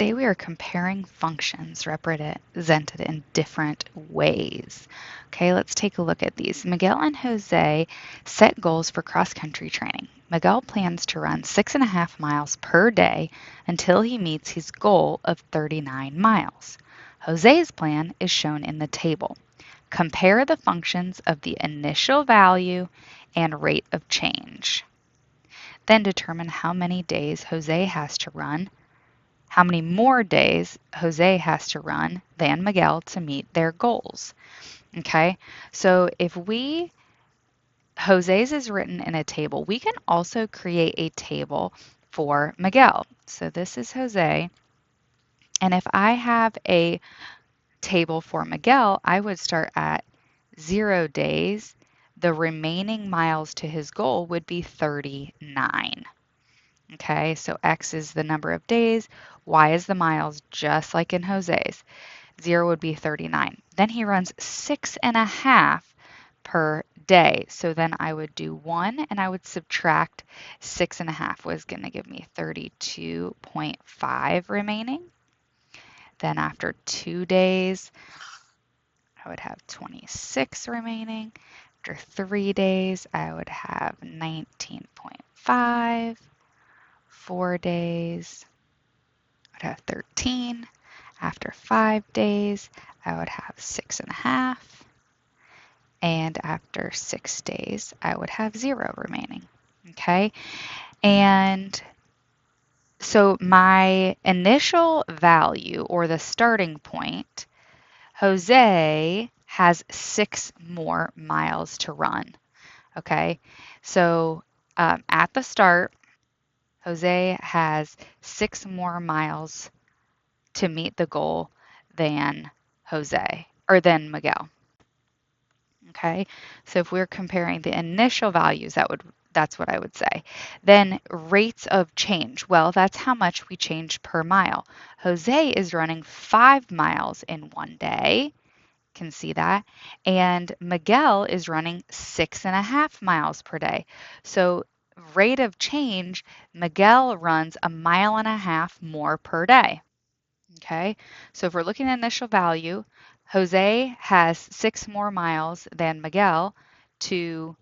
today we are comparing functions represented in different ways. Okay, let's take a look at these. Miguel and Jose set goals for cross-country training. Miguel plans to run 6.5 miles per day until he meets his goal of 39 miles. Jose's plan is shown in the table. Compare the functions of the initial value and rate of change. Then determine how many days Jose has to run, how many more days Jose has to run than Miguel to meet their goals. Okay, so if Jose's is written in a table, we can also create a table for Miguel. So this is Jose, and if I have a table for Miguel, I would start at 0 days. The remaining miles to his goal would be 39. Okay, so X is the number of days, Y is the miles, just like in Jose's. 0 would be 39. Then he runs 6.5 per day. So then I would do 1 and I would subtract 6.5 was going to give me 32.5 remaining. Then after 2 days, I would have 26 remaining. After 3 days, I would have 19.5. 4 days, I'd have 13. After 5 days, I would have 6.5. And after 6 days, I would have 0 remaining. Okay, and so my initial value, or the starting point, Jose has 6 more miles to run. Okay, so at the start, Jose has 6 more miles to meet the goal than Miguel. Okay, so if we're comparing the initial values, that's what I would say. Then rates of change. Well, that's how much we change per mile. Jose is running 5 miles in one day. Can see that. And Miguel is running 6.5 miles per day. So rate of change, Miguel runs 1.5 miles more per day. Okay, so if we're looking at initial value, Jose has 6 more miles than Miguel to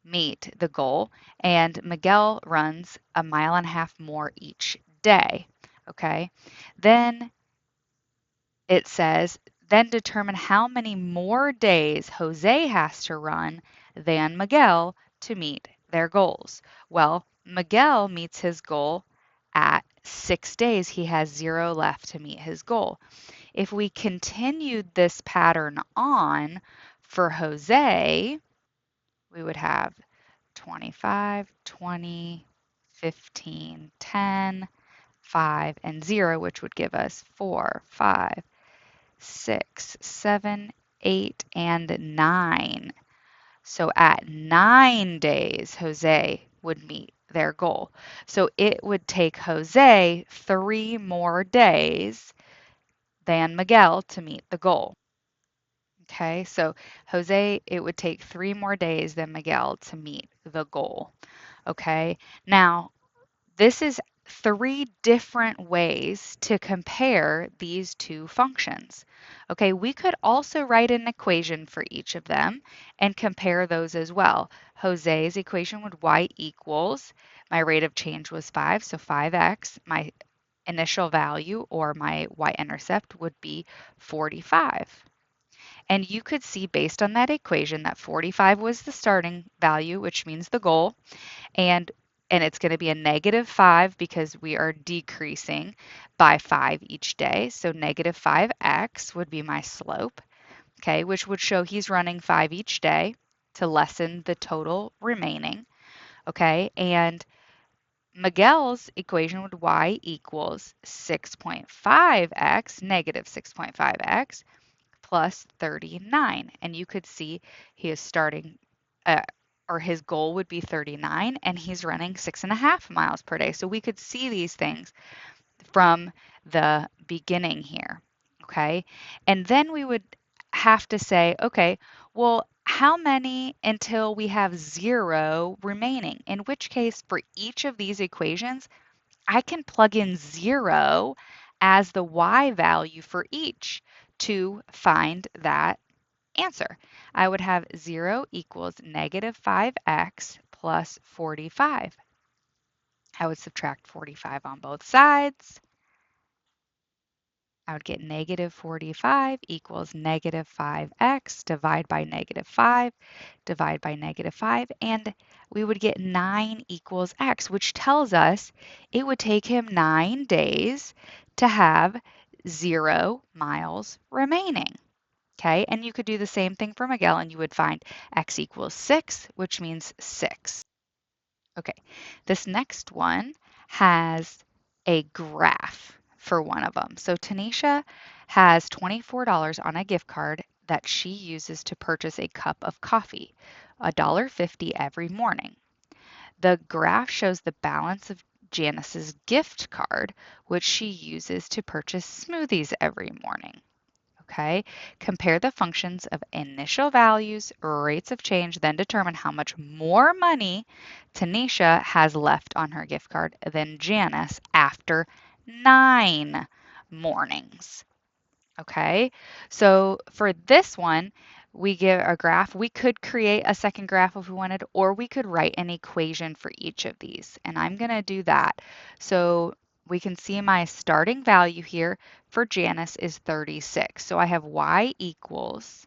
meet the goal, and Miguel runs 1.5 miles more each day. Okay, then it says, then determine how many more days Jose has to run than Miguel to meet their goals. Well, Miguel meets his goal at 6 days. He has 0 left to meet his goal. If we continued this pattern on for Jose, we would have 25, 20, 15, 10, 5, and 0, which would give us 4, 5, 6, 7, 8, and 9. So at 9 days, Jose would meet their goal. So it would take Jose 3 more days than Miguel to meet the goal. Okay, so Jose, it would take 3 more days than Miguel to meet the goal. Okay, now this is 3 different ways to compare these two functions. Okay, we could also write an equation for each of them and compare those as well. Jose's equation would y equals, my rate of change was 5, so 5x, my initial value or my y-intercept would be 45. And you could see based on that equation that 45 was the starting value, which means the goal, and it's going to be a -5 because we are decreasing by 5 each day. So -5x would be my slope, okay, which would show he's running 5 each day to lessen the total remaining, okay? And Miguel's equation would y equals 6.5x, -6.5x, plus 39. And you could see he is starting, or his goal would be 39, and he's running 6.5 miles per day. So we could see these things from the beginning here, okay? And then we would have to say, okay, well, how many until we have 0 remaining? In which case, for each of these equations, I can plug in 0 as the y value for each to find that answer. I would have 0 equals negative 5x plus 45. I would subtract 45 on both sides. I would get negative 45 equals negative 5x, divide by negative 5, divide by negative 5, and we would get 9 equals x, which tells us it would take him 9 days to have 0 miles remaining. Okay, and you could do the same thing for Miguel and you would find x equals 6, which means 6. Okay, this next one has a graph for one of them. So Tanisha has $24 on a gift card that she uses to purchase a cup of coffee, $1.50 every morning. The graph shows the balance of Janice's gift card, which she uses to purchase smoothies every morning. Okay, compare the functions of initial values, rates of change, then determine how much more money Tanisha has left on her gift card than Janice after 9 mornings. Okay, so for this one, we get a graph. We could create a second graph if we wanted, or we could write an equation for each of these. And I'm going to do that. So we can see my starting value here for Janice is 36. So I have y equals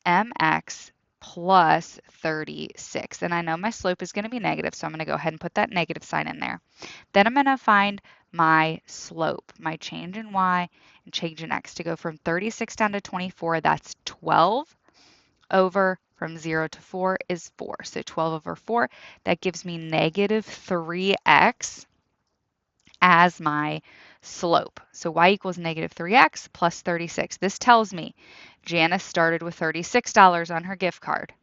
mx plus 36. And I know my slope is going to be negative, so I'm going to go ahead and put that negative sign in there. Then I'm going to find my slope, my change in y and change in x to go from 36 down to 24. That's 12 over from 0 to 4 is 4. So 12 over 4, that gives me negative 3x as my slope. So y equals negative 3x plus 36. This tells me Janice started with $36 on her gift card.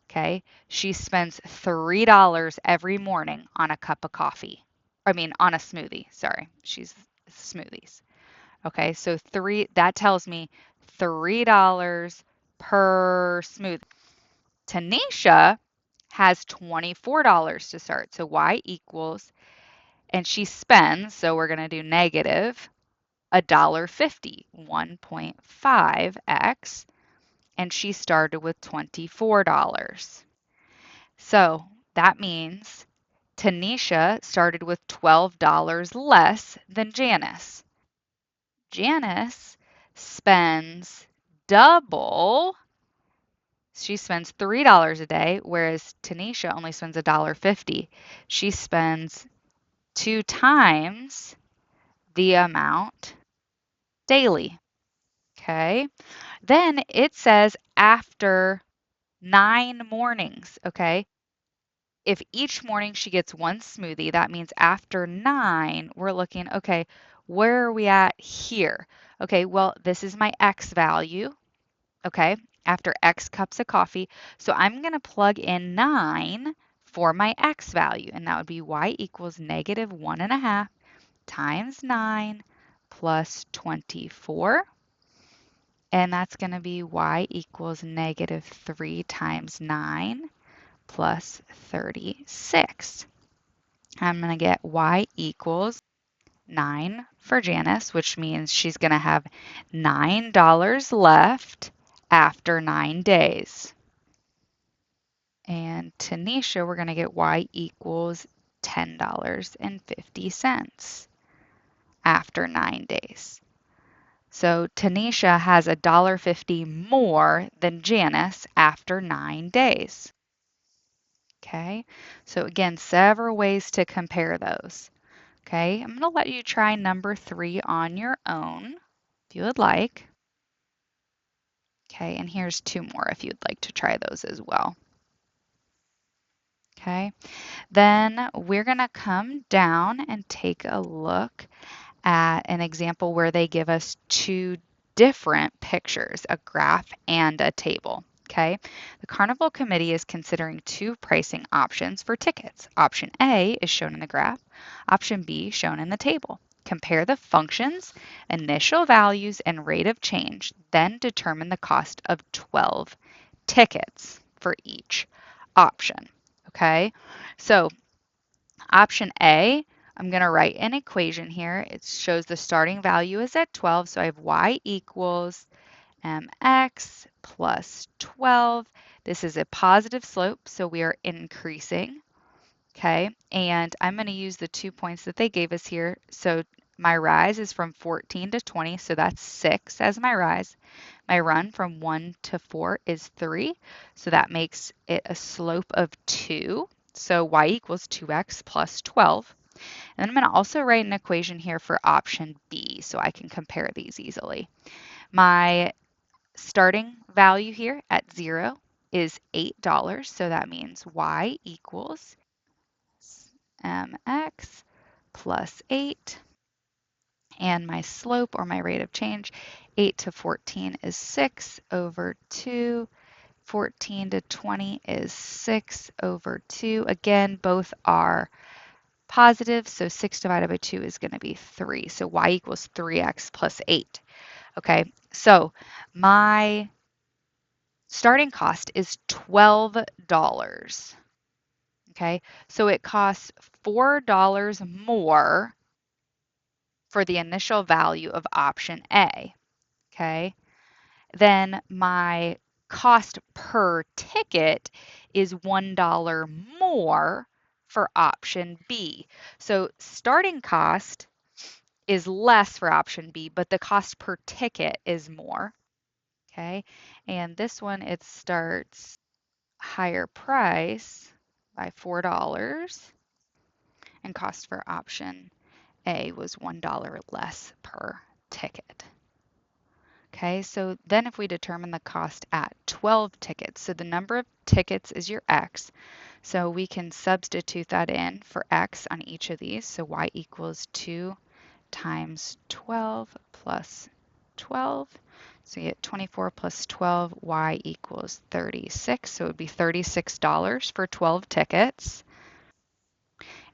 Okay, she spends $3 every morning on a cup of coffee. On a smoothie. Sorry, she's smoothies. Okay, so that tells me $3 per smoothie. Tanisha has $24 to start. So y equals, and she spends, so we're going to do negative $1.50, 1.5x, and she started with $24. So that means Tanisha started with $12 less than Janice. Janice spends double. She spends $3 a day, whereas Tanisha only spends $1.50. She spends 2 times the amount daily. Okay. Then it says after 9 mornings. Okay. If each morning she gets one smoothie, that means after 9, we're looking, okay, where are we at here? Okay, well, this is my X value, okay, after X cups of coffee. So I'm going to plug in 9 for my X value, and that would be y equals negative 1.5 times 9 plus 24. And that's going to be y equals negative 3 times 9 plus 36. I'm going to get y equals 9 for Janice, which means she's going to have $9 left after 9 days. And Tanisha, we're going to get y equals $10.50 after 9 days. So Tanisha has $1.50 more than Janice after 9 days. Okay, so again, several ways to compare those. Okay, I'm going to let you try number 3 on your own if you would like. Okay, and here's 2 more if you'd like to try those as well. Okay, then we're going to come down and take a look at an example where they give us 2 different pictures, a graph and a table. Okay, the Carnival Committee is considering 2 pricing options for tickets. Option A is shown in the graph, option B shown in the table. Compare the functions, initial values, and rate of change, then determine the cost of 12 tickets for each option. Okay, so option A, I'm going to write an equation here. It shows the starting value is at 12, so I have y equals mx plus 12. This is a positive slope, so we are increasing. Okay, and I'm going to use the 2 points that they gave us here. So my rise is from 14 to 20, so that's 6 as my rise. My run from 1 to 4 is 3, so that makes it a slope of 2. So y equals 2x plus 12. And I'm going to also write an equation here for option B so I can compare these easily. My starting value here at 0 is $8, so that means y equals mx plus 8. And my slope, or my rate of change, 8 to 14 is 6 over 2. 14 to 20 is 6 over 2. Again, both are positive, so 6 divided by 2 is going to be 3. So y equals 3x plus 8. Okay, so my starting cost is $12. Okay, so it costs $4 more for the initial value of option A. Okay, then my cost per ticket is $1 more for option B. So starting cost is less for option B, but the cost per ticket is more. Okay, and this one, it starts higher price by $4, and cost for option A was $1 less per ticket. Okay, so then if we determine the cost at 12 tickets, so the number of tickets is your x, so we can substitute that in for x on each of these. So y equals 2 times 12 plus 12. So you get 24 plus 12, y equals 36. So it would be $36 for 12 tickets.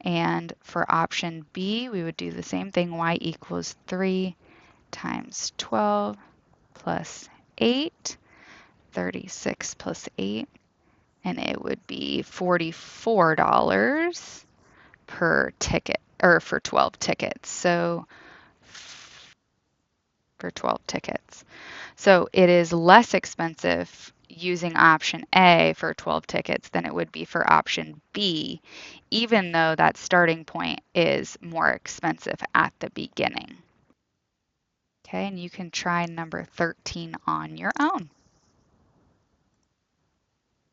And for option B, we would do the same thing. Y equals 3 times 12 plus 8. 36 plus 8. And it would be $44 per ticket, or for 12 tickets. So for 12 tickets. So it is less expensive using option A for 12 tickets than it would be for option B, even though that starting point is more expensive at the beginning. Okay, and you can try number 13 on your own.